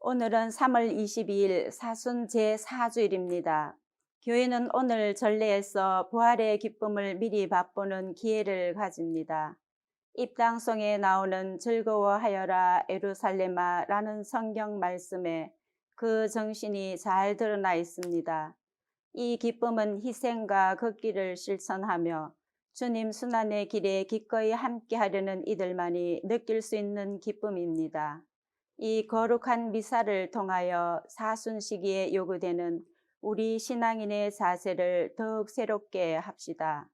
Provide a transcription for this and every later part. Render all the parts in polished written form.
오늘은 3월 22일 사순 제4주일입니다. 교회는 오늘 전례에서 부활의 기쁨을 미리 맛보는 기회를 가집니다. 입당송에 나오는 즐거워하여라 예루살렘아 라는 성경 말씀에 그 정신이 잘 드러나 있습니다. 이 기쁨은 희생과 걷기를 실천하며 주님 순환의 길에 기꺼이 함께하려는 이들만이 느낄 수 있는 기쁨입니다. 이 거룩한 미사를 통하여 사순 시기에 요구되는 우리 신앙인의 자세를 더욱 새롭게 합시다.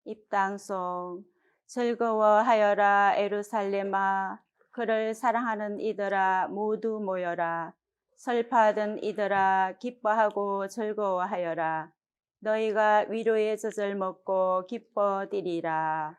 입당송. 즐거워하여라 예루살렘아, 그를 사랑하는 이들아 모두 모여라. 슬퍼하던 이들아 기뻐하고 즐거워하여라. 너희가 위로의 젖을 먹고 기뻐뛰리라.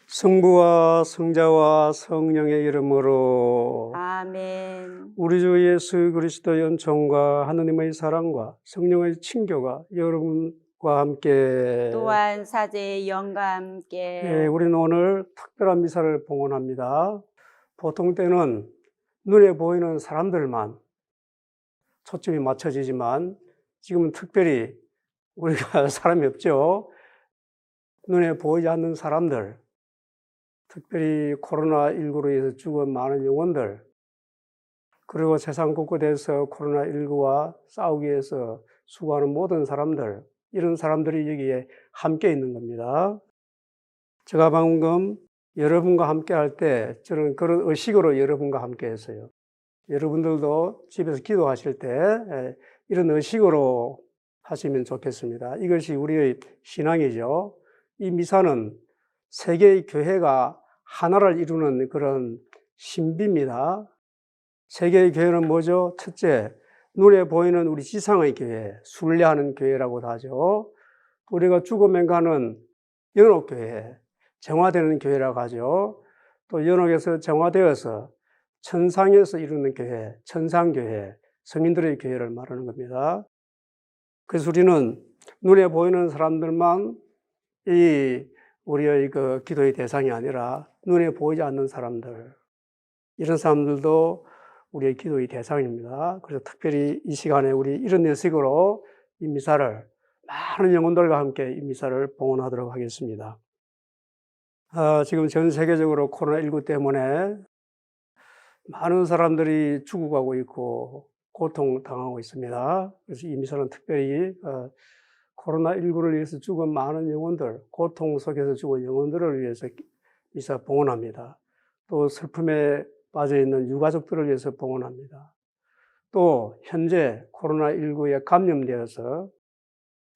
성부와 성자와 성령의 이름으로 아멘. 우리 주 예수 그리스도의 은총과 하느님의 사랑과 성령의 친교가 여러분과 함께 또한 사제의 영과 함께 네, 우리는 오늘 특별한 미사를 봉헌합니다. 보통 때는 눈에 보이는 사람들만 초점이 맞춰지지만 지금은 특별히 우리가 사람이 없죠. 눈에 보이지 않는 사람들, 특별히 코로나19로 인해서 죽은 많은 영혼들, 그리고 세상 곳곳에서 코로나19와 싸우기 위해서 수고하는 모든 사람들, 이런 사람들이 여기에 함께 있는 겁니다. 제가 방금 여러분과 함께 할 때 저는 그런 의식으로 여러분과 함께 했어요. 여러분들도 집에서 기도하실 때 이런 의식으로 하시면 좋겠습니다. 이것이 우리의 신앙이죠. 이 미사는 세계의 교회가 하나를 이루는 그런 신비입니다. 세계의 교회는 뭐죠? 첫째, 눈에 보이는 우리 지상의 교회, 순례하는 교회라고도 하죠. 우리가 죽음에 가는 연옥교회, 정화되는 교회라고 하죠. 또 연옥에서 정화되어서 천상에서 이루는 교회, 천상교회, 성인들의 교회를 말하는 겁니다. 그래서 우리는 눈에 보이는 사람들만 우리의 그 기도의 대상이 아니라 눈에 보이지 않는 사람들, 이런 사람들도 우리의 기도의 대상입니다. 그래서 특별히 이 시간에 우리 이런 의식으로 이 미사를, 많은 영혼들과 함께 이 미사를 봉헌하도록 하겠습니다. 지금 전 세계적으로 코로나19 때문에 많은 사람들이 죽어가고 있고 고통당하고 있습니다. 그래서 이 미사는 특별히 코로나19를 위해서 죽은 많은 영혼들, 고통 속에서 죽은 영혼들을 위해서 미사 봉헌합니다. 또 슬픔에 빠져있는 유가족들을 위해서 봉헌합니다. 또 현재 코로나19에 감염되어서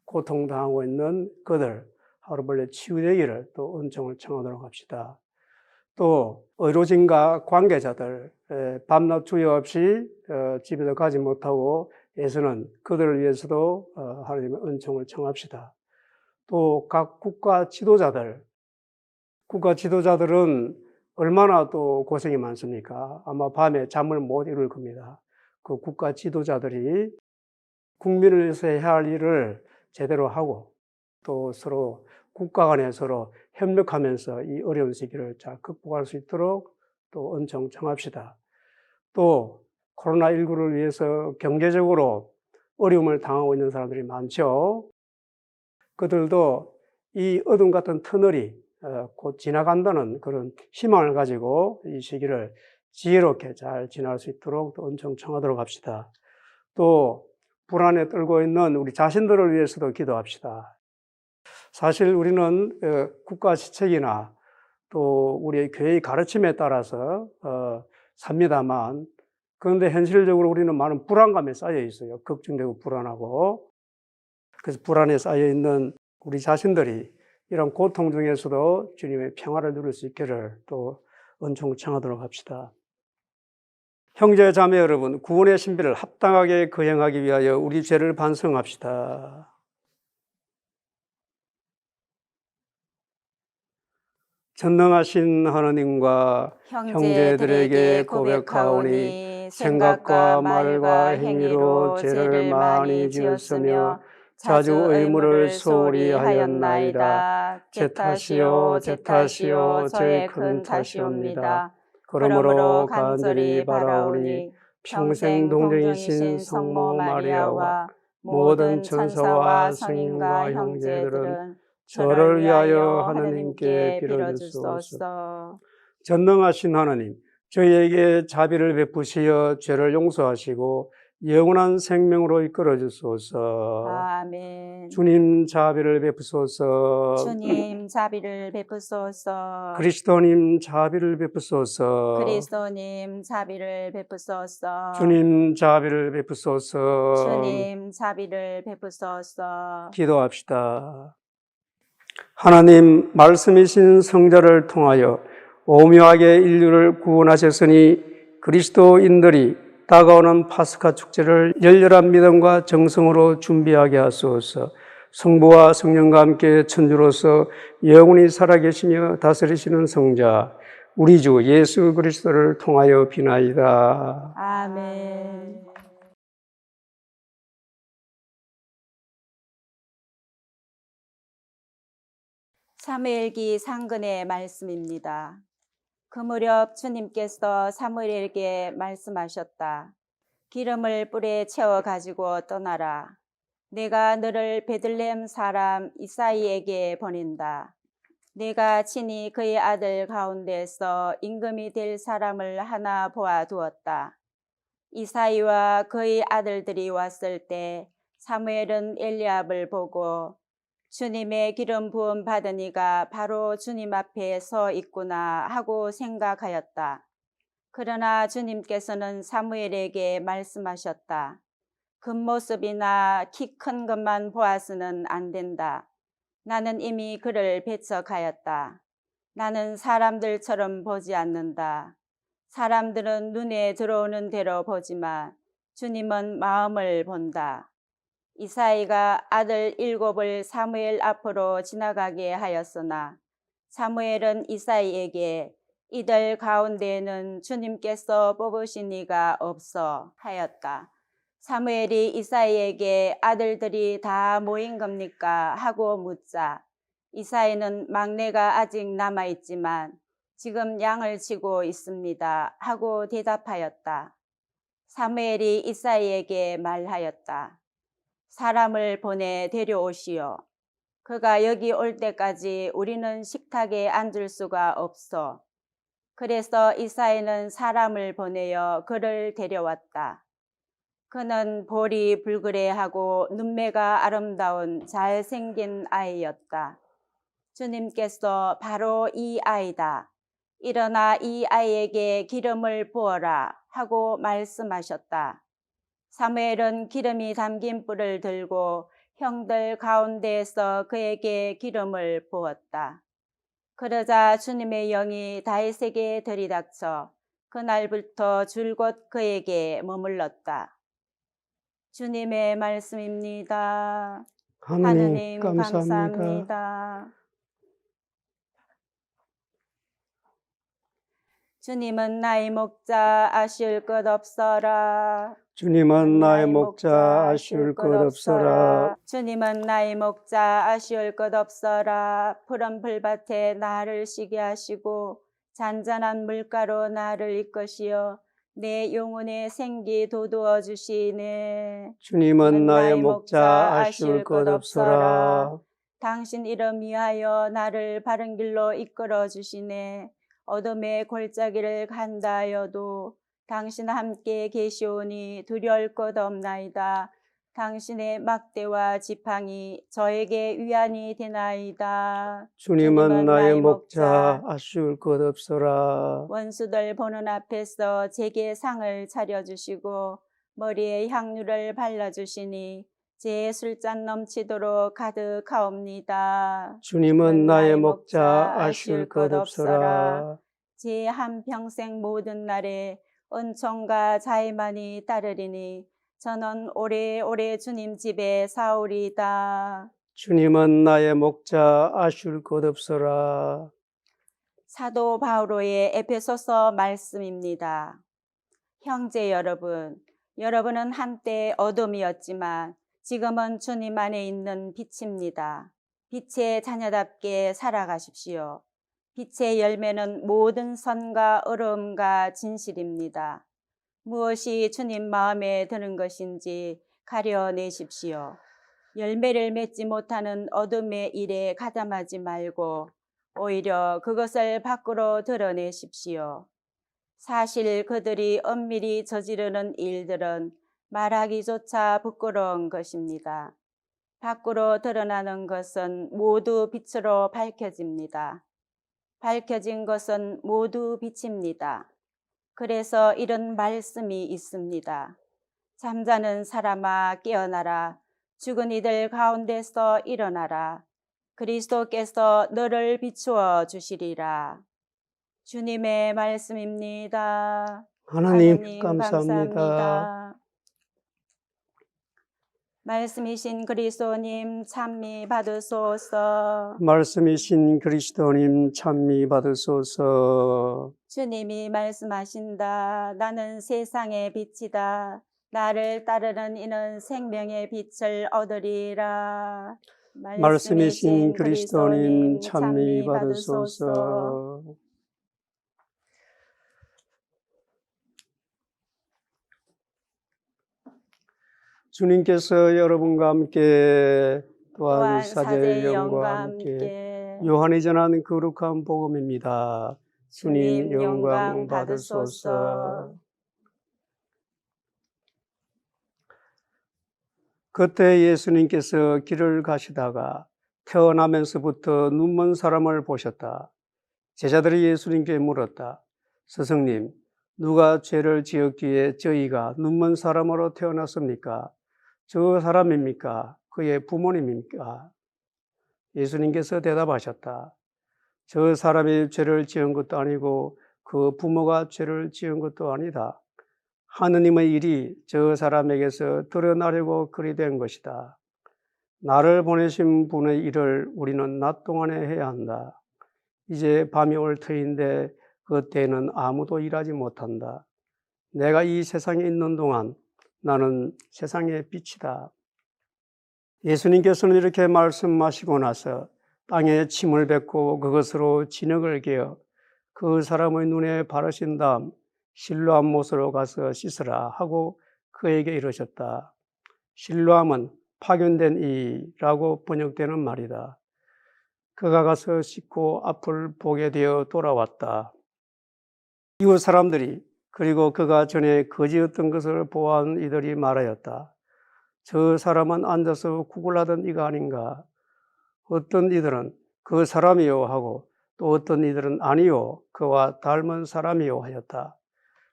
고통당하고 있는 그들 하루빨리 치유되기를 또 은총을 청하도록 합시다. 또 의료진과 관계자들, 밤낮 주여 없이 집에서 가지 못하고 애쓰는 그들을 위해서도 하나님의 은총을 청합시다. 또 각 국가 지도자들은 얼마나 또 고생이 많습니까? 아마 밤에 잠을 못 이룰 겁니다. 그 국가 지도자들이 국민을 위해서 해야 할 일을 제대로 하고 또 서로 국가 간에 서로 협력하면서 이 어려운 시기를 잘 극복할 수 있도록 또 은총 청합시다. 또 코로나19를 위해서 경제적으로 어려움을 당하고 있는 사람들이 많죠. 그들도 이 어둠 같은 터널이 곧 지나간다는 그런 희망을 가지고 이 시기를 지혜롭게 잘 지나갈 수 있도록 또 은총 청하도록 합시다. 또 불안에 떨고 있는 우리 자신들을 위해서도 기도합시다. 사실 우리는 국가 시책이나 또 우리의 교회의 가르침에 따라서 삽니다만, 그런데 현실적으로 우리는 많은 불안감에 쌓여 있어요. 걱정되고 불안하고. 그래서 불안에 쌓여 있는 우리 자신들이 이런 고통 중에서도 주님의 평화를 누릴 수 있기를 또 은총 청하도록 합시다. 형제 자매 여러분, 구원의 신비를 합당하게 거행하기 위하여 우리 죄를 반성합시다. 전능하신 하나님과 형제들에게 고백하오니 생각과 말과 행위로 죄를 많이 지었으며 자주 의무를 소홀히 하였나이다. 제 탓이요 제 탓이요 저의 큰 탓이옵니다. 그러므로 간절히 바라오니 평생 동정이신 성모 마리아와 모든 천사와 성인과 형제들은 저를 위하여 하느님께 빌어주소서. 전능하신 하나님, 저희에게 자비를 베푸시어 죄를 용서하시고 영원한 생명으로 이끌어 주소서. 아멘. 주님 자비를 베푸소서. 주님 자비를 베푸소서. 그리스도님 자비를 베푸소서. 그리스도님 자비를 베푸소서. 주님 자비를 베푸소서. 주님 자비를 베푸소서. 기도합시다. 하나님 말씀이신 성자를 통하여 오묘하게 인류를 구원하셨으니 그리스도인들이 다가오는 파스카 축제를 열렬한 믿음과 정성으로 준비하게 하소서. 성부와 성령과 함께 천주로서 영원히 살아계시며 다스리시는 성자 우리 주 예수 그리스도를 통하여 비나이다. 아멘. 사무엘기 상근의 말씀입니다. 그 무렵 주님께서 사무엘에게 말씀하셨다. 기름을 뿔에 채워 가지고 떠나라. 내가 너를 베들레헴 사람 이사이에게 보낸다. 내가 친히 그의 아들 가운데서 임금이 될 사람을 하나 보아두었다. 이사이와 그의 아들들이 왔을 때 사무엘은 엘리압을 보고 주님의 기름 부음 받은 이가 바로 주님 앞에 서 있구나 하고 생각하였다. 그러나 주님께서는 사무엘에게 말씀하셨다. 겉모습이나 키 큰 것만 보아서는 안 된다. 나는 이미 그를 배척하였다. 나는 사람들처럼 보지 않는다. 사람들은 눈에 들어오는 대로 보지만 주님은 마음을 본다. 이사이가 아들 7을 사무엘 앞으로 지나가게 하였으나 사무엘은 이사이에게 이들 가운데에는 주님께서 뽑으신 이가 없어 하였다. 사무엘이 이사이에게 아들들이 다 모인 겁니까? 하고 묻자 이사이는 막내가 아직 남아있지만 지금 양을 치고 있습니다. 하고 대답하였다. 사무엘이 이사이에게 말하였다. 사람을 보내 데려오시오. 그가 여기 올 때까지 우리는 식탁에 앉을 수가 없어. 그래서 이사이는 사람을 보내어 그를 데려왔다. 그는 볼이 불그레하고 눈매가 아름다운 잘생긴 아이였다. 주님께서 바로 이 아이다. 일어나 이 아이에게 기름을 부어라 하고 말씀하셨다. 사무엘은 기름이 담긴 뿔을 들고 형들 가운데에서 그에게 기름을 부었다. 그러자 주님의 영이 다윗에게 들이닥쳐 그날부터 줄곧 그에게 머물렀다. 주님의 말씀입니다. 하느님 감사합니다. 주님은 나의 목자 아쉬울 것 없어라. 주님은 나의 목자 아쉬울 것 없어라. 주님은 나의 목자 아쉬울 것 없어라. 푸른 풀밭에 나를 쉬게 하시고 잔잔한 물가로 나를 이끄시어 내 영혼의 생기 돋우어 주시네. 주님은 나의 목자 아쉬울 것 없어라. 당신 이름 위하여 나를 바른 길로 이끌어 주시네. 어둠의 골짜기를 간다 하여도 당신 함께 계시오니 두려울 것 없나이다. 당신의 막대와 지팡이 저에게 위안이 되나이다. 주님은 나의 목자 아쉬울 것 없어라. 원수들 보는 앞에서 제게 상을 차려주시고 머리에 향유를 발라주시니 제 술잔 넘치도록 가득하옵니다. 주님은 나의 목자 아쉬울 것 없어라. 제 한평생 모든 날에 은총과 자애만이 따르리니 저는 오래오래 주님 집에 사오리다. 주님은 나의 목자 아쉬울 것 없어라. 사도 바오로의 에베소서 말씀입니다. 형제 여러분, 여러분은 한때 어둠이었지만 지금은 주님 안에 있는 빛입니다. 빛의 자녀답게 살아가십시오. 빛의 열매는 모든 선과 의로움과 진실입니다. 무엇이 주님 마음에 드는 것인지 가려내십시오. 열매를 맺지 못하는 어둠의 일에 가담하지 말고 오히려 그것을 밖으로 드러내십시오. 사실 그들이 엄밀히 저지르는 일들은 말하기조차 부끄러운 것입니다. 밖으로 드러나는 것은 모두 빛으로 밝혀집니다. 밝혀진 것은 모두 빛입니다. 그래서 이런 말씀이 있습니다. 잠자는 사람아 깨어나라. 죽은 이들 가운데서 일어나라. 그리스도께서 너를 비추어 주시리라. 주님의 말씀입니다. 하나님 감사합니다. 말씀이신 그리스도님 찬미 받으소서. 말씀이신 그리스도님 찬미 받으소서. 주님이 말씀하신다. 나는 세상의 빛이다. 나를 따르는 이는 생명의 빛을 얻으리라. 말씀이신 그리스도님 찬미 받으소서. 주님께서 여러분과 함께 또한 사제의 영과 함께 요한이 전하는 거룩한 복음입니다. 주님 영광 받으소서. 그때 예수님께서 길을 가시다가 태어나면서부터 눈먼 사람을 보셨다. 제자들이 예수님께 물었다. 스승님, 누가 죄를 지었기에 저희가 눈먼 사람으로 태어났습니까? 저 사람입니까? 그의 부모님입니까? 예수님께서 대답하셨다. 저 사람이 죄를 지은 것도 아니고 그 부모가 죄를 지은 것도 아니다. 하느님의 일이 저 사람에게서 드러나려고 그리 된 것이다. 나를 보내신 분의 일을 우리는 낮 동안에 해야 한다. 이제 밤이 올 터인데 그 때에는 아무도 일하지 못한다. 내가 이 세상에 있는 동안 나는 세상의 빛이다. 예수님께서는 이렇게 말씀하시고 나서 땅에 침을 뱉고 그것으로 진흙을 개어 그 사람의 눈에 바르신 다음 실로암 못으로 가서 씻으라 하고 그에게 이르셨다. 실로암은 파견된 이라고 번역되는 말이다. 그가 가서 씻고 앞을 보게 되어 돌아왔다. 이웃 사람들이 그리고 그가 전에 거지였던 것을 보아한 이들이 말하였다. 저 사람은 앉아서 구걸하던 이가 아닌가. 어떤 이들은 그 사람이요 하고 또 어떤 이들은 아니요 그와 닮은 사람이요 하였다.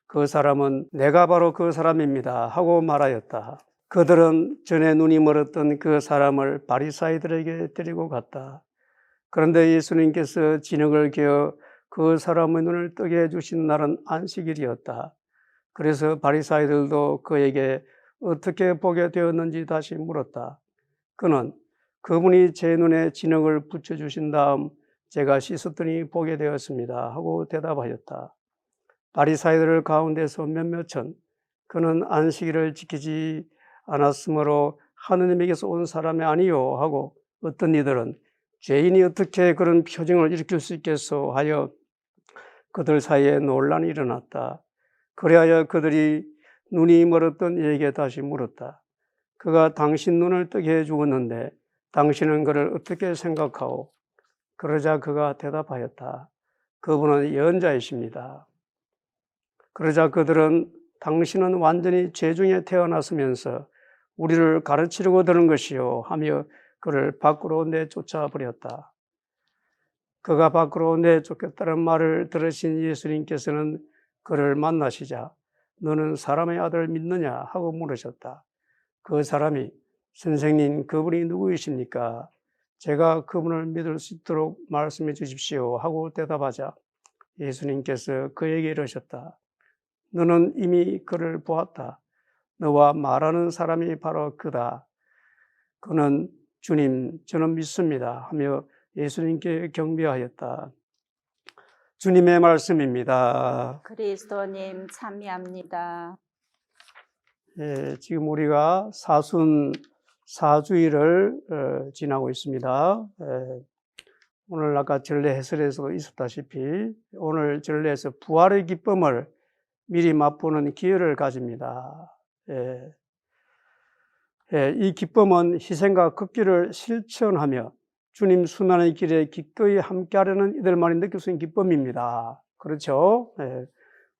그 사람은 내가 바로 그 사람입니다 하고 말하였다. 그들은 전에 눈이 멀었던 그 사람을 바리사이들에게 데리고 갔다. 그런데 예수님께서 진흙을 개어 그 사람의 눈을 뜨게 해주신 날은 안식일이었다. 그래서 바리사이들도 그에게 어떻게 보게 되었는지 다시 물었다. 그는 그분이 제 눈에 진흙을 붙여주신 다음 제가 씻었더니 보게 되었습니다 하고 대답하였다. 바리사이들 가운데서 몇몇은 그는 안식일을 지키지 않았으므로 하느님에게서 온 사람이 아니요 하고 어떤 이들은 죄인이 어떻게 그런 표징을 일으킬 수 있겠소 하여 그들 사이에 논란이 일어났다. 그리하여 그들이 눈이 멀었던 이에게 다시 물었다. 그가 당신 눈을 뜨게 해주었는데 당신은 그를 어떻게 생각하오? 그러자 그가 대답하였다. 그분은 예언자이십니다. 그러자 그들은 당신은 완전히 죄 중에 태어났으면서 우리를 가르치려고 드는 것이요 하며 그를 밖으로 내쫓아 버렸다. 그가 밖으로 내쫓겠다는 말을 들으신 예수님께서는 그를 만나시자 너는 사람의 아들을 믿느냐 하고 물으셨다. 그 사람이 선생님 그분이 누구이십니까? 제가 그분을 믿을 수 있도록 말씀해 주십시오 하고 대답하자 예수님께서 그에게 이르셨다. 너는 이미 그를 보았다. 너와 말하는 사람이 바로 그다. 그는 주님 저는 믿습니다 하며 예수님께 경배하였다. 주님의 말씀입니다. 그리스도님 찬미합니다. 지금 우리가 사순 4주일을 지나고 있습니다. 오늘 아까 전례 해설에서도 있었다시피 오늘 전례에서 부활의 기쁨을 미리 맛보는 기회를 가집니다. 예. 예, 이 기쁨은 희생과 극기를 실천하며 주님 순환의 길에 기꺼이 함께하려는 이들만이 느낄 수 있는 기쁨입니다. 그렇죠? 예.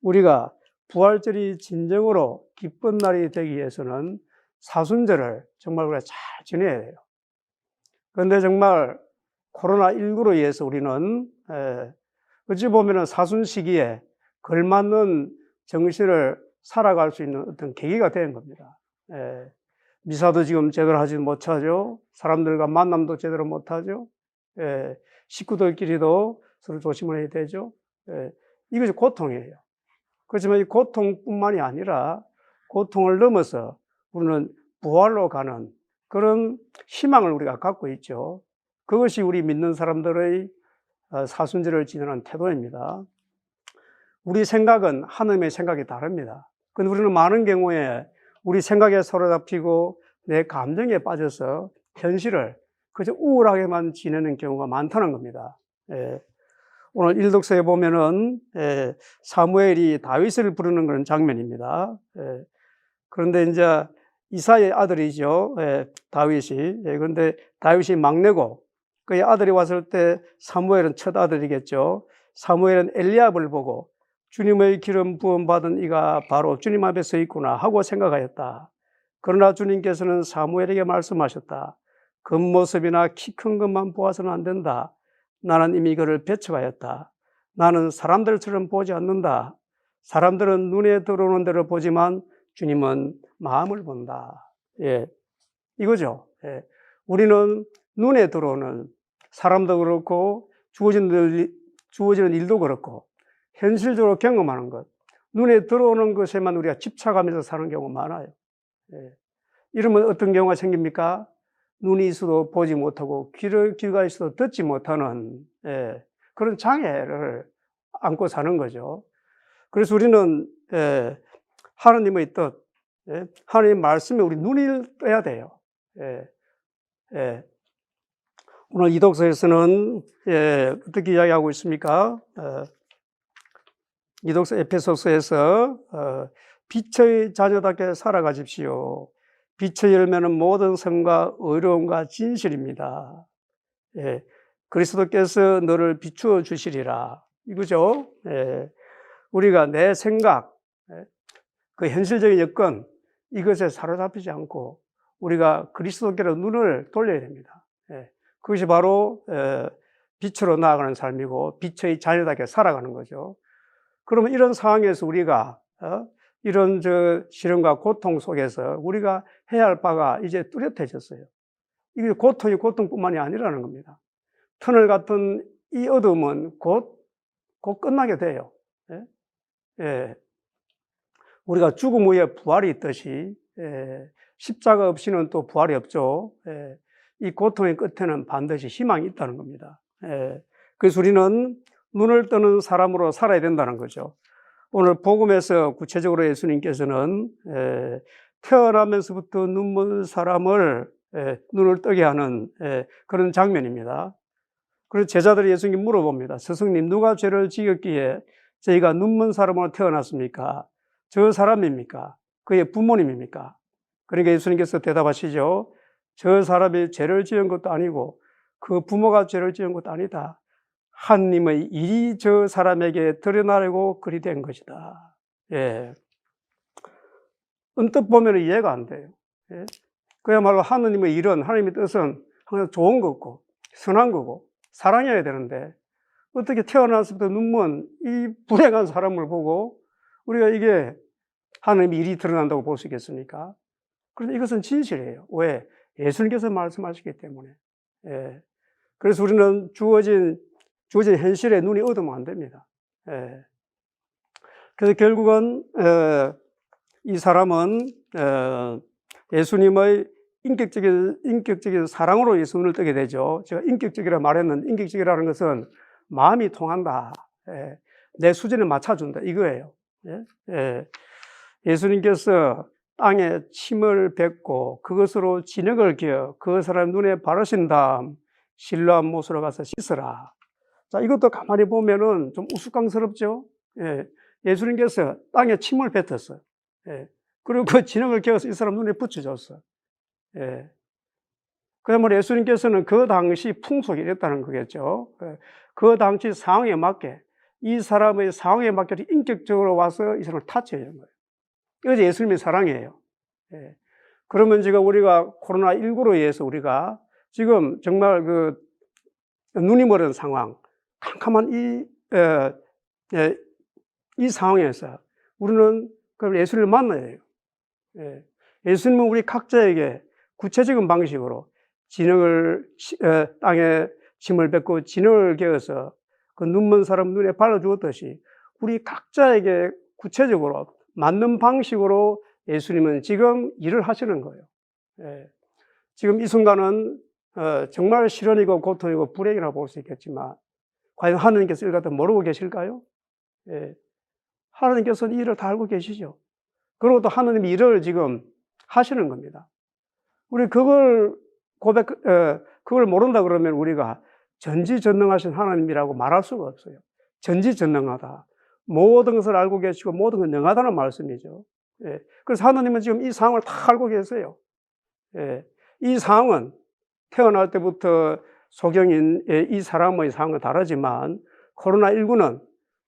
우리가 부활절이 진정으로 기쁜 날이 되기 위해서는 사순절을 정말 우리가 잘 지내야 돼요. 그런데 정말 코로나19로 인해서 우리는 어찌 보면 사순 시기에 걸맞는 정신을 살아갈 수 있는 어떤 계기가 된 겁니다. 미사도 지금 제대로 하지 못하죠. 사람들과 만남도 제대로 못하죠. 식구들끼리도 서로 조심을 해야 되죠. 이것이 고통이에요. 그렇지만 이 고통뿐만이 아니라 고통을 넘어서 우리는 부활로 가는 그런 희망을 우리가 갖고 있죠. 그것이 우리 믿는 사람들의 사순절을 지내는 태도입니다. 우리 생각은 하나님의 생각이 다릅니다. 근데 우리는 많은 경우에 우리 생각에 사로잡히고 내 감정에 빠져서 현실을 그저 우울하게만 지내는 경우가 많다는 겁니다. 오늘 일독서에 보면은 사무엘이 다윗을 부르는 그런 장면입니다. 그런데 이제 이사의 아들이죠. 다윗이. 그런데 다윗이 막내고 그의 아들이 왔을 때 사무엘은 첫 아들이겠죠. 사무엘은 엘리압을 보고 주님의 기름 부음 받은 이가 바로 주님 앞에 서 있구나 하고 생각하였다. 그러나 주님께서는 사무엘에게 말씀하셨다. 겉모습이나 키 큰 것만 보아서는 안 된다. 나는 이미 그를 배척하였다. 나는 사람들처럼 보지 않는다. 사람들은 눈에 들어오는 대로 보지만 주님은 마음을 본다. 이거죠. 우리는 눈에 들어오는 사람도 그렇고 주어지는 일도 그렇고 현실적으로 경험하는 것, 눈에 들어오는 것에만 우리가 집착하면서 사는 경우가 많아요. 이러면 어떤 경우가 생깁니까? 눈이 있어도 보지 못하고 귀가 있어도 듣지 못하는 그런 장애를 안고 사는 거죠. 그래서 우리는 하나님의 뜻, 하나님의 말씀에 우리 눈이 떠야 돼요. 오늘 이 독서에서는 어떻게 이야기하고 있습니까? 이 독서 에페소서에서 빛의 자녀답게 살아가십시오. 빛의 열매는 모든 선과 의로움과 진실입니다. 그리스도께서 너를 비추어 주시리라. 이거죠. 우리가 내 생각, 그 현실적인 여건, 이것에 사로잡히지 않고 우리가 그리스도께로 눈을 돌려야 됩니다. 그것이 바로 빛으로 나아가는 삶이고 빛의 자녀답게 살아가는 거죠. 그러면 이런 상황에서 우리가 이런 시련과 고통 속에서 우리가 해야 할 바가 이제 뚜렷해졌어요. 이게 고통이 고통뿐만이 아니라는 겁니다. 터널 같은 이 어둠은 곧 끝나게 돼요. 우리가 죽음 후에 부활이 있듯이 십자가 없이는 또 부활이 없죠. 이 고통의 끝에는 반드시 희망이 있다는 겁니다. 그래서 우리는 눈을 뜨는 사람으로 살아야 된다는 거죠. 오늘 복음에서 구체적으로 예수님께서는 태어나면서부터 눈먼 사람을 눈을 뜨게 하는 그런 장면입니다. 그래서 제자들이 예수님께 물어봅니다. 스승님, 누가 죄를 지었기에 저희가 눈먼 사람으로 태어났습니까? 저 사람입니까? 그의 부모님입니까? 그러니까 예수님께서 대답하시죠. 저 사람이 죄를 지은 것도 아니고 그 부모가 죄를 지은 것도 아니다. 하나님의 일이 저 사람에게 드러나려고 그리 된 것이다. 언뜻 보면 이해가 안 돼요. 그야말로 하나님의 일은, 하나님의 뜻은 항상 좋은 거고 선한 거고 사랑해야 되는데 어떻게 태어나서부터 눈먼 이 불행한 사람을 보고 우리가 이게 하나님의 일이 드러난다고 볼 수 있겠습니까? 그런데 이것은 진실이에요. 왜? 예수님께서 말씀하시기 때문에. 그래서 우리는 주어진 현실에 눈이 어두면 안 됩니다. 그래서 결국은 이 사람은 예수님의 인격적인 사랑으로 예수 눈을 뜨게 되죠. 제가 인격적이라 말했는데 인격적이라는 것은 마음이 통한다. 내 수준에 맞춰준다. 이거예요. 예수님께서 땅에 침을 뱉고 그것으로 진흙을 기어 그 사람 눈에 바르신 다음 실로암 못으로 가서 씻으라. 자, 이것도 가만히 보면은 좀 우스꽝스럽죠? 예. 예수님께서 땅에 침을 뱉었어요. 예. 그리고 그 진흙을 깨워서 이 사람 눈에 붙여줬어요. 예. 그러면 예수님께서는 그 당시 풍속이 이랬다는 거겠죠. 예. 그 당시 상황에 맞게, 이 사람의 상황에 맞게 인격적으로 와서 이 사람을 타치해주는 거예요. 이것이 예수님의 사랑이에요. 예. 그러면 지금 우리가 코로나19로 인해서 우리가 지금 정말 그 눈이 멀은 상황, 캄캄한 이 상황에서 우리는 그 예수님을 만나야 해요. 예. 예수님은 우리 각자에게 구체적인 방식으로 진흙을, 땅에 침을 뱉고 진흙을 개어서 그 눈먼 사람 눈에 발라주었듯이 우리 각자에게 구체적으로 맞는 방식으로 예수님은 지금 일을 하시는 거예요. 예. 지금 이 순간은 정말 시련이고 고통이고 불행이라고 볼 수 있겠지만 과연 하나님께서 이를 갖다 모르고 계실까요? 예. 하나님께서는 이 일을 다 알고 계시죠. 그리고 또 하나님이 일을 지금 하시는 겁니다. 우리 그걸 그걸 모른다 그러면 우리가 전지전능하신 하나님이라고 말할 수가 없어요. 전지전능하다. 모든 것을 알고 계시고 모든 걸 능하다는 말씀이죠. 예. 그래서 하나님은 지금 이 상황을 다 알고 계세요. 예. 이 상황은 태어날 때부터 소경인 이 사람의 상황은 다르지만 코로나19는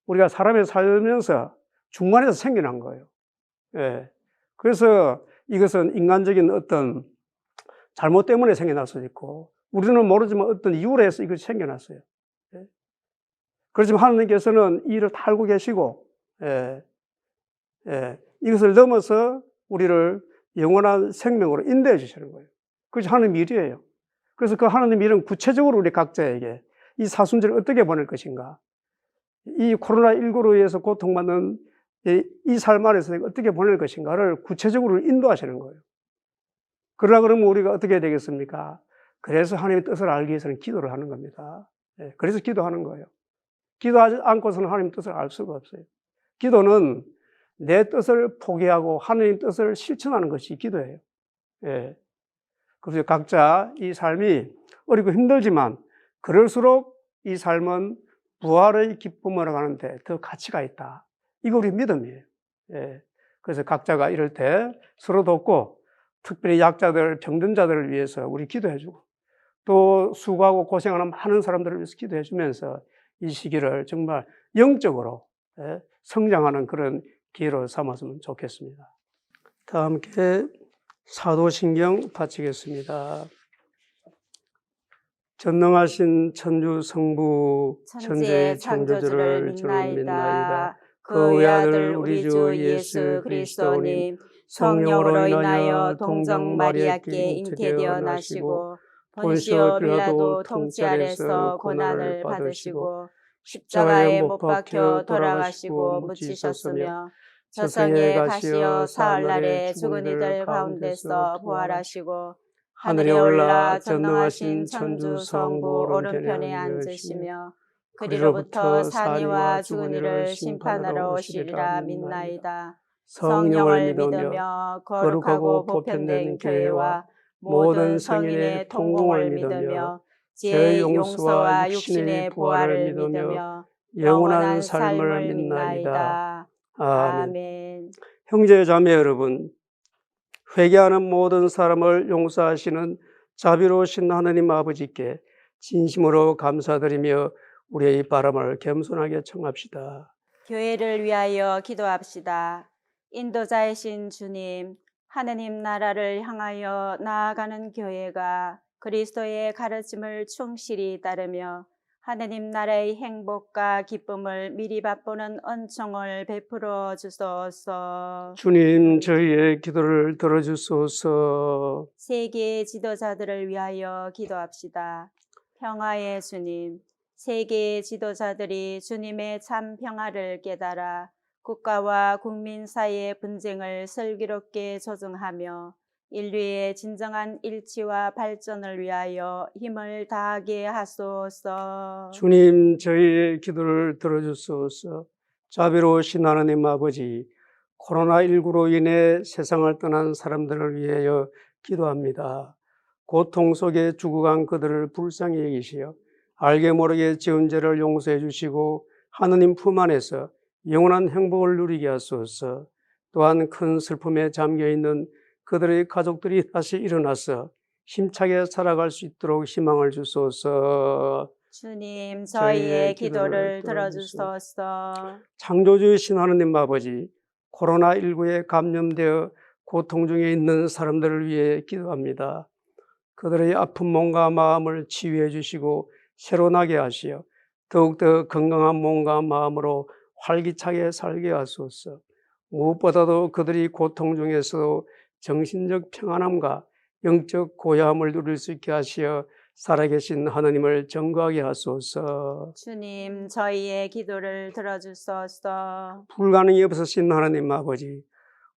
우리가 사람이 살면서 중간에서 생겨난 거예요. 예. 그래서 이것은 인간적인 어떤 잘못 때문에 생겨날 수도 있고 우리는 모르지만 어떤 이유로 해서 이것이 생겨났어요. 예. 그렇지만 하나님께서는 이 일을 다 알고 계시고 이것을 넘어서 우리를 영원한 생명으로 인도해 주시는 거예요. 그것이 하나님 일이에요. 그래서 그 하나님 일은 구체적으로 우리 각자에게 이 사순절을 어떻게 보낼 것인가, 이 코로나19로 인해서 고통받는 이 삶 안에서 어떻게 보낼 것인가를 구체적으로 인도하시는 거예요. 그러려 그러면 우리가 어떻게 해야 되겠습니까? 그래서 하나님의 뜻을 알기 위해서는 기도를 하는 겁니다. 그래서 기도하는 거예요. 기도하지 않고서는 하나님의 뜻을 알 수가 없어요. 기도는 내 뜻을 포기하고 하나님의 뜻을 실천하는 것이 기도예요. 그래서 각자 이 삶이 어렵고 힘들지만 그럴수록 이 삶은 부활의 기쁨으로 가는데 더 가치가 있다. 이거 우리 믿음이에요. 그래서 각자가 이럴 때 서로 돕고 특별히 약자들, 병든 자들을 위해서 우리 기도해주고 또 수고하고 고생하는 많은 사람들을 위해서 기도해주면서 이 시기를 정말 영적으로 성장하는 그런 기회로 삼았으면 좋겠습니다. 다 함께 사도신경 바치겠습니다. 전능하신 천주 성부 천지의 창조주를 저는 믿나이다. 그 외아들 우리 주 예수 그리스도님 성령으로 인하여 동정 마리아께 잉태되어 나시고 본시오 빌라도 통치 아래서 고난을 받으시고 십자가에 못 박혀 돌아가시고 묻히셨으며 저승에 가시어 사흘날에 죽은 이들 가운데서 부활하시고 하늘에 올라 전능하신 천주 성부 오른편에 앉으시며 그리로부터 산이와 죽은 이를 심판하러 오시리라 믿나이다. 성령을 믿으며 거룩하고 보편된 교회와 모든 성인의 통공을 믿으며 죄의 용서와 육신의 부활을 믿으며 영원한 삶을 믿나이다. 아멘. 형제 자매 여러분, 회개하는 모든 사람을 용서하시는 자비로우신 하나님 아버지께 진심으로 감사드리며 우리의 바람을 겸손하게 청합시다. 교회를 위하여 기도합시다. 인도자이신 주님, 하느님 나라를 향하여 나아가는 교회가 그리스도의 가르침을 충실히 따르며 하느님 나라의 행복과 기쁨을 미리 맛보는 은총을 베풀어 주소서. 주님, 저희의 기도를 들어주소서. 세계 지도자들을 위하여 기도합시다. 평화의 주님, 세계의 지도자들이 주님의 참 평화를 깨달아 국가와 국민 사이의 분쟁을 슬기롭게 조정하며 인류의 진정한 일치와 발전을 위하여 힘을 다하게 하소서. 주님, 저희의 기도를 들어주소서. 자비로우신 하나님 아버지, 코로나19로 인해 세상을 떠난 사람들을 위하여 기도합니다. 고통 속에 죽어간 그들을 불쌍히 여기시어 알게 모르게 지은 죄를 용서해 주시고 하느님 품 안에서 영원한 행복을 누리게 하소서. 또한 큰 슬픔에 잠겨있는 그들의 가족들이 다시 일어나서 힘차게 살아갈 수 있도록 희망을 주소서. 주님, 저희의 저희의 기도를 기도를 들어주소서. 창조주이신 하느님 아버지, 코로나19에 감염되어 고통 중에 있는 사람들을 위해 기도합니다. 그들의 아픈 몸과 마음을 치유해 주시고 새로 나게 하시어 더욱더 건강한 몸과 마음으로 활기차게 살게 하소서. 무엇보다도 그들이 고통 중에서도 정신적 평안함과 영적 고요함을 누릴 수 있게 하시어 살아계신 하나님을 전거하게 하소서. 주님, 저희의 기도를 들어주소서. 불가능이 없으신 하나님 아버지,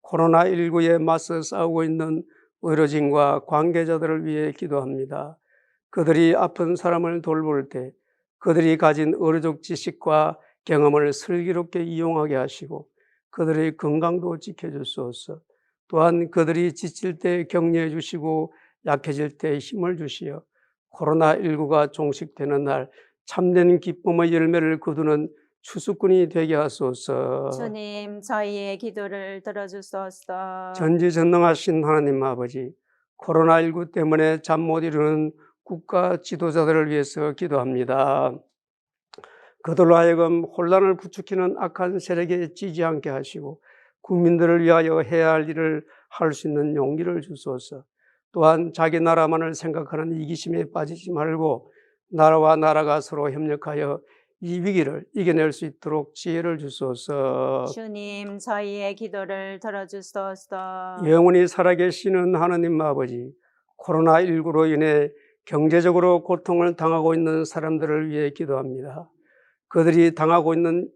코로나19에 맞서 싸우고 있는 의료진과 관계자들을 위해 기도합니다. 그들이 아픈 사람을 돌볼 때 그들이 가진 의료적 지식과 경험을 슬기롭게 이용하게 하시고 그들의 건강도 지켜주소서. 또한 그들이 지칠 때 격려해 주시고 약해질 때 힘을 주시어 코로나19가 종식되는 날 참된 기쁨의 열매를 거두는 추수꾼이 되게 하소서. 주님, 저희의 기도를 들어주소서. 전지전능하신 하나님 아버지, 코로나19 때문에 잠 못 이루는 국가 지도자들을 위해서 기도합니다. 그들로 하여금 혼란을 부추기는 악한 세력에 찌지 않게 하시고 국민들을 위하여 해야 할 일을 할 수 있는 용기를 주소서. 또한 자기 나라만을 생각하는 이기심에 빠지지 말고 나라와 나라가 서로 협력하여 이 위기를 이겨낼 수 있도록 지혜를 주소서. 주님, 저희의 기도를 들어주소서. 영원히 살아계시는 하나님 아버지, 코로나19로 인해 경제적으로 고통을 당하고 있는 사람들을 위해 기도합니다. 그들이 당하고 있는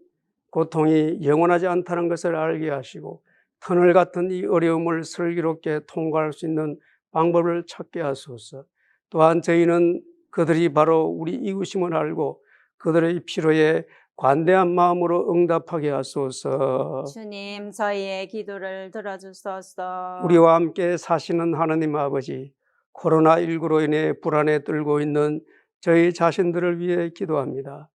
고통이 영원하지 않다는 것을 알게 하시고 터널 같은 이 어려움을 슬기롭게 통과할 수 있는 방법을 찾게 하소서. 또한 저희는 그들이 바로 우리 이웃임을 알고 그들의 필요에 관대한 마음으로 응답하게 하소서. 주님, 저희의 기도를 들어주소서. 우리와 함께 사시는 하나님 아버지, 코로나19로 인해 불안에 떨고 있는 저희 자신들을 위해 기도합니다.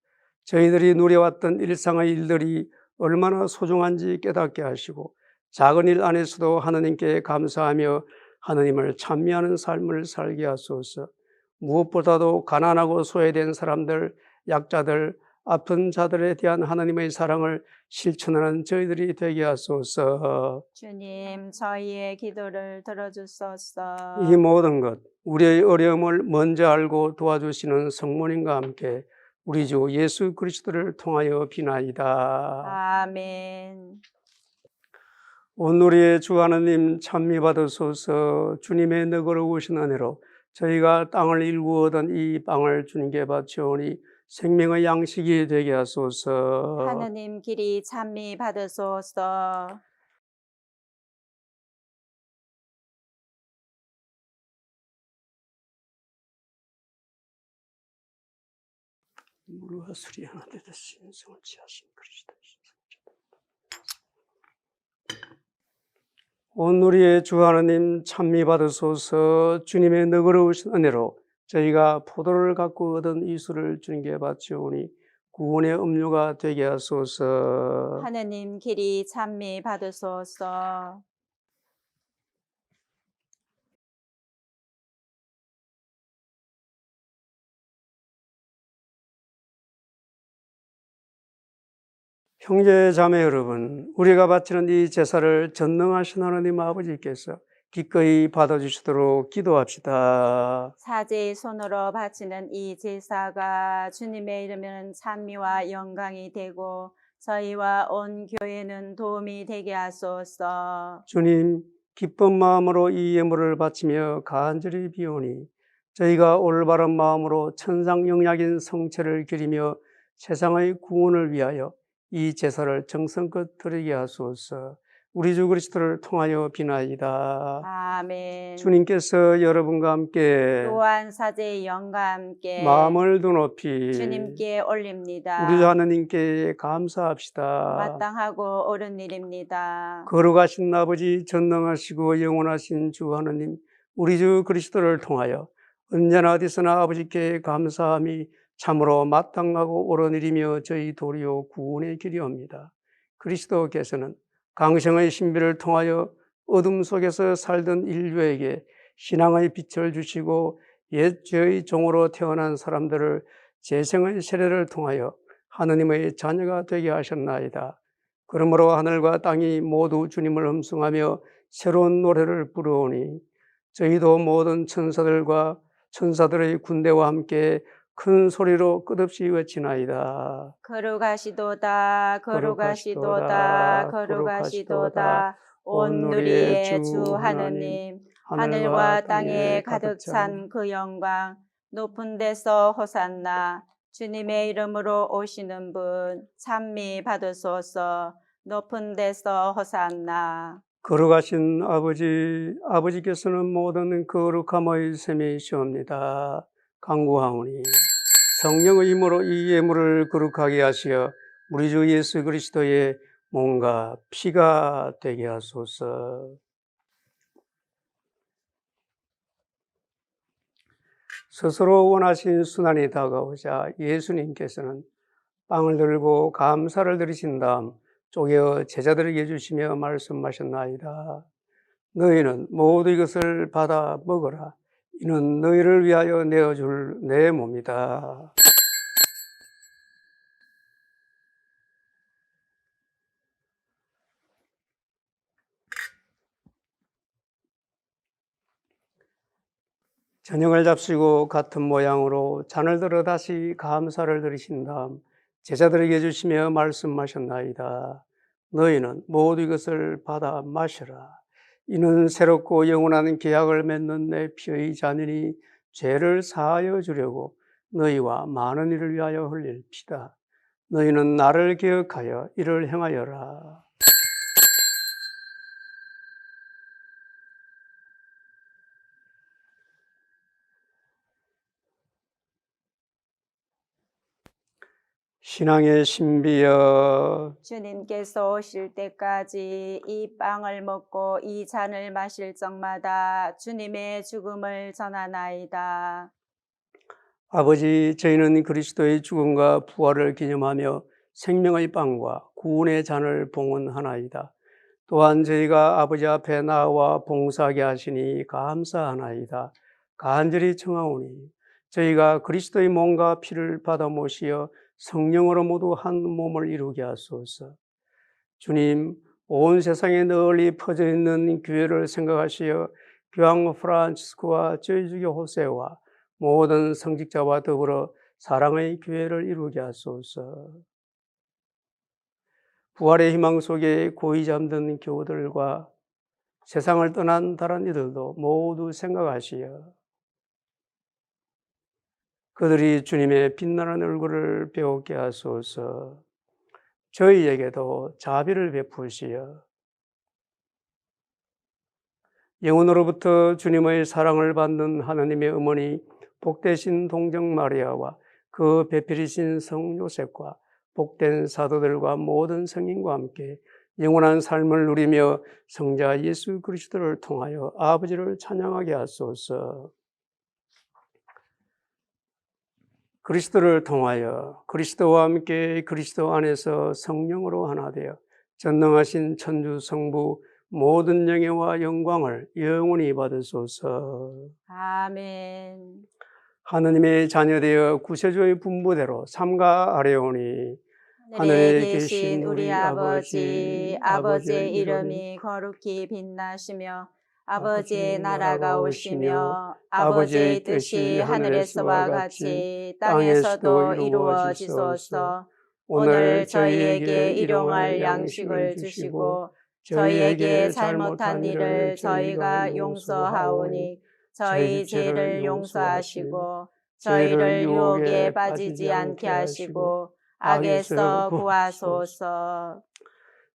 저희들이 누려왔던 일상의 일들이 얼마나 소중한지 깨닫게 하시고 작은 일 안에서도 하나님께 감사하며 하나님을 찬미하는 삶을 살게 하소서. 무엇보다도 가난하고 소외된 사람들, 약자들, 아픈 자들에 대한 하나님의 사랑을 실천하는 저희들이 되게 하소서. 주님, 저희의 기도를 들어주소서. 이 모든 것, 우리의 어려움을 먼저 알고 도와주시는 성모님과 함께 우리 주 예수 그리스도를 통하여 비나이다. 아멘. 오늘의 주 하나님 찬미 받으소서. 주님의 너그러우신 은혜로 저희가 땅을 일구 얻은 이 빵을 주님께 바치오니 생명의 양식이 되게 하소서. 하느님 길이 찬미 받으소서. 물과 술이 하나 되듯 신성을 취하신 그리스도. 오늘의 주 하나님 찬미 받으소서. 주님의 너그러우신 은혜로 저희가 포도를 갖고 얻은 이 술을 주님께 바치오니 구원의 음료가 되게 하소서. 하느님 길이 찬미 받으소서. 형제 자매 여러분, 우리가 바치는 이 제사를 전능하신 하나님 아버지께서 기꺼이 받아주시도록 기도합시다. 사제의 손으로 바치는 이 제사가 주님의 이름에는 찬미와 영광이 되고 저희와 온 교회는 도움이 되게 하소서. 주님, 기쁜 마음으로 이 예물을 바치며 간절히 비오니 저희가 올바른 마음으로 천상영약인 성체를 기리며 세상의 구원을 위하여 이 제사를 정성껏 드리게 하소서. 우리 주 그리스도를 통하여 비나이다. 아멘. 주님께서 여러분과 함께 또한 사제의 영과 함께 마음을 더 높이 주님께 올립니다. 우리 주 하나님께 감사합시다. 마땅하고 옳은 일입니다. 거룩하신 아버지, 전능하시고 영원하신 주 하나님, 우리 주 그리스도를 통하여 언제나 어디서나 아버지께 감사함이 참으로 마땅하고 옳은 일이며 저희 도리요 구원의 길이옵니다. 그리스도께서는 강성의 신비를 통하여 어둠 속에서 살던 인류에게 신앙의 빛을 주시고 옛 죄의 종으로 태어난 사람들을 재생의 세례를 통하여 하느님의 자녀가 되게 하셨나이다. 그러므로 하늘과 땅이 모두 주님을 음성하며 새로운 노래를 부르오니 저희도 모든 천사들의 군대와 함께 큰 소리로 끝없이 외치나이다. 거룩하시도다 거룩하시도다 거룩하시도다 온 누리의 주 하느님 하늘과 땅에 가득 찬 그 영광 높은 데서 호산나 주님의 이름으로 오시는 분 찬미 받으소서 높은 데서 호산나. 거룩하신 아버지께서는 모든 거룩함의 셈이시옵니다. 간구하오니 성령의 힘으로 이 예물을 거룩하게 하시어 우리 주 예수 그리스도의 몸과 피가 되게 하소서. 스스로 원하신 순환이 다가오자 예수님께서는 빵을 들고 감사를 드리신 다음 쪼개어 제자들에게 주시며 말씀하셨나이다. 너희는 모두 이것을 받아 먹어라. 이는 너희를 위하여 내어줄 내 몸이다. 저녁을 잡수고 같은 모양으로 잔을 들어 다시 감사를 드리신 다음 제자들에게 주시며 말씀하셨나이다. 너희는 모두 이것을 받아 마시라. 이는 새롭고 영원한 계약을 맺는 내 피의 잔이니 죄를 사하여 주려고 너희와 많은 이를 위하여 흘릴 피다. 너희는 나를 기억하여 이를 행하여라. 신앙의 신비여, 주님께서 오실 때까지 이 빵을 먹고 이 잔을 마실 적마다 주님의 죽음을 전하나이다. 아버지, 저희는 그리스도의 죽음과 부활을 기념하며 생명의 빵과 구원의 잔을 봉헌하나이다. 또한 저희가 아버지 앞에 나와 봉사하게 하시니 감사하나이다. 간절히 청하오니 저희가 그리스도의 몸과 피를 받아 모시어 성령으로 모두 한 몸을 이루게 하소서. 주님, 온 세상에 널리 퍼져 있는 교회를 생각하시어 교황 프란치스코와 저희 주교 호세와 모든 성직자와 더불어 사랑의 교회를 이루게 하소서. 부활의 희망 속에 고이 잠든 교우들과 세상을 떠난 다른 이들도 모두 생각하시어 그들이 주님의 빛나는 얼굴을 배우게 하소서. 저희에게도 자비를 베푸시어 영혼으로부터 주님의 사랑을 받는 하나님의 어머니 복되신 동정 마리아와 그 배필이신 성 요셉과 복된 사도들과 모든 성인과 함께 영원한 삶을 누리며 성자 예수 그리스도를 통하여 아버지를 찬양하게 하소서. 그리스도를 통하여 그리스도와 함께 그리스도 안에서 성령으로 하나 되어 전능하신 천주 성부 모든 영예와 영광을 영원히 받으소서. 아멘. 하느님의 자녀되어 구세주의 분부대로 삼가 아뢰오니 하늘에 계신 우리 아버지, 아버지의 이름이 거룩히 빛나시며 아버지의 나라가 오시며 아버지의 뜻이 하늘에서와 같이 땅에서도 이루어지소서. 오늘 저희에게 일용할 양식을 주시고 저희에게 잘못한 일을 저희가 용서하오니 저희 죄를 용서하시고 저희를 유혹에 빠지지 않게 하시고 악에서 구하소서.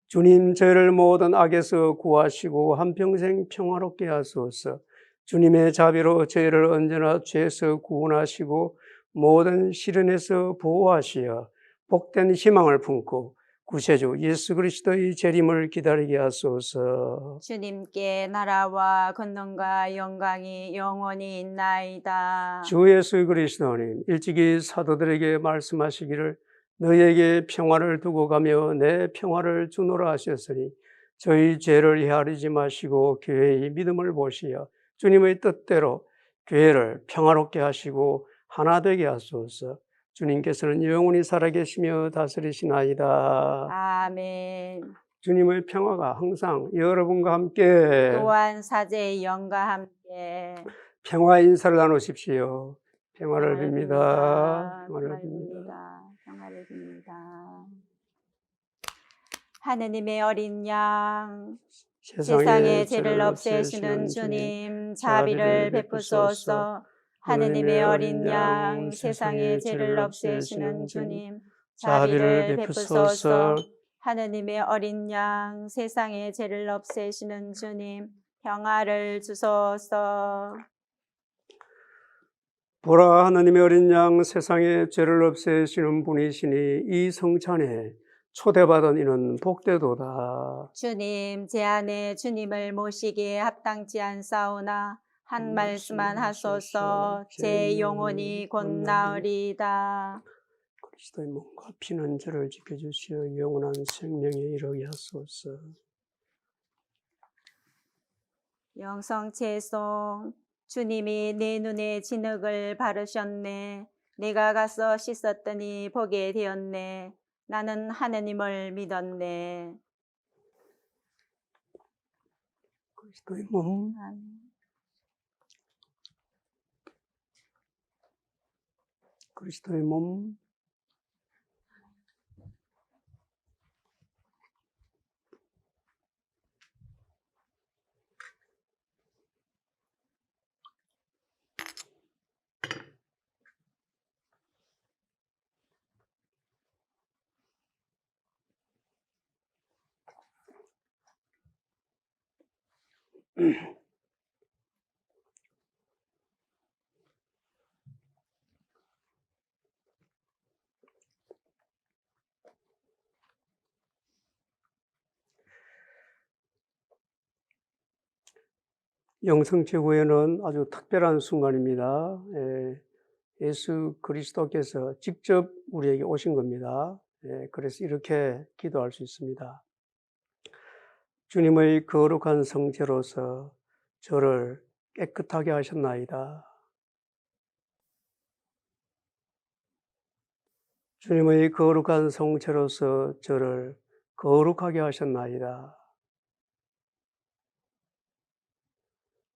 주님, 저희를 모든 악에서 구하시고 한평생 평화롭게 하소서. 주님의 자비로 저희를 언제나 죄에서 구원하시고 모든 시련에서 보호하시어 복된 희망을 품고 구세주 예수 그리스도의 재림을 기다리게 하소서. 주님께 나라와 권능과 영광이 영원히 있나이다. 주 예수 그리스도님 일찍이 사도들에게 말씀하시기를 너희에게 평화를 두고 가며 내 평화를 주노라 하셨으니 저희 죄를 헤아리지 마시고 교회의 믿음을 보시어 주님의 뜻대로 교회를 평화롭게 하시고 하나 되게 하소서. 주님께서는 영원히 살아계시며 다스리시나이다. 아멘. 주님의 평화가 항상 여러분과 함께 또한 사제의 영과 함께 평화의 인사를 나누십시오. 평화를 평화를 빕니다. 빕니다. 평화를 평화를 빕니다. 빕니다. 평화를 빕니다. 하느님의 어린 양, 세상의 죄를 없애시는 주님, 자비를 베푸소서. 하느님의 어린 양, 세상의 죄를 없애시는 주님, 자비를 베푸소서. 하느님의 어린 양, 세상의 죄를 없애시는 주님, 평화를 주소서. 보라, 하나님의 어린 양, 세상의 죄를 없애시는 분이시니 이 성찬에 초대받은 이는 복되도다. 주님, 제 안에 주님을 모시기에 합당치 않사오나 한 말씀만 하소서. 제 영혼이 곧 나으리이다. 그리스도의 몸과 피는 저를 지켜주시어 영원한 생명에 이르게 하소서. 영성 채송. 주님이 내 눈에 진흙을 바르셨네. 내가 가서 씻었더니 보게 되었네. 나는 하느님을 믿었네. 그리스도의 몸, 그리스도의 몸, 영성제후에는 아주 특별한 순간입니다. 예수 그리스도께서 직접 우리에게 오신 겁니다. 그래서 이렇게 기도할 수 있습니다. 주님의 거룩한 성체로서 저를 깨끗하게 하셨나이다. 주님의 거룩한 성체로서 저를 거룩하게 하셨나이다.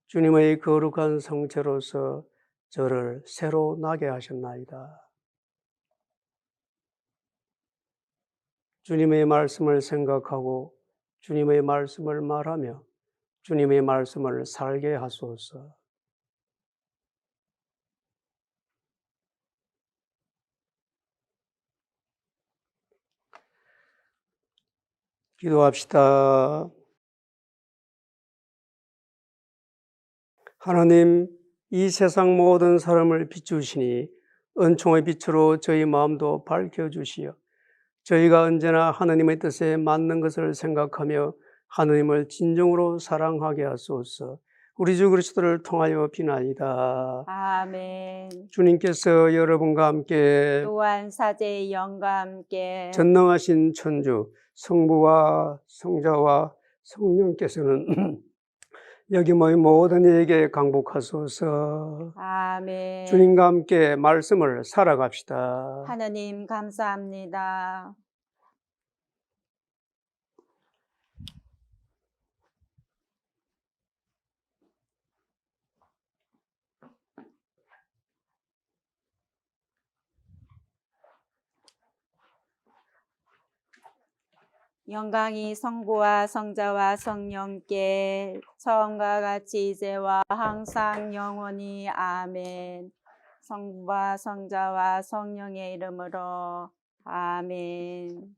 주님의 거룩한 성체로서 저를 새로 나게 하셨나이다. 주님의 말씀을 생각하고 주님의 말씀을 말하며 주님의 말씀을 살게 하소서. 기도합시다. 하나님, 이 세상 모든 사람을 비추시니 은총의 빛으로 저희 마음도 밝혀주시어 저희가 언제나 하나님의 뜻에 맞는 것을 생각하며 하나님을 진정으로 사랑하게 하소서. 우리 주 그리스도를 통하여 비나이다. 아멘. 주님께서 여러분과 함께 또한 사제의 영과 함께 전능하신 천주 성부와 성자와 성령께서는 여기 모인 모든 이에게 강복하소서. 아멘. 주님과 함께 말씀을 살아갑시다. 하느님 감사합니다. 영광이 성부와 성자와 성령께 처음과 같이 이제와 항상 영원히 아멘. 성부와 성자와 성령의 이름으로 아멘.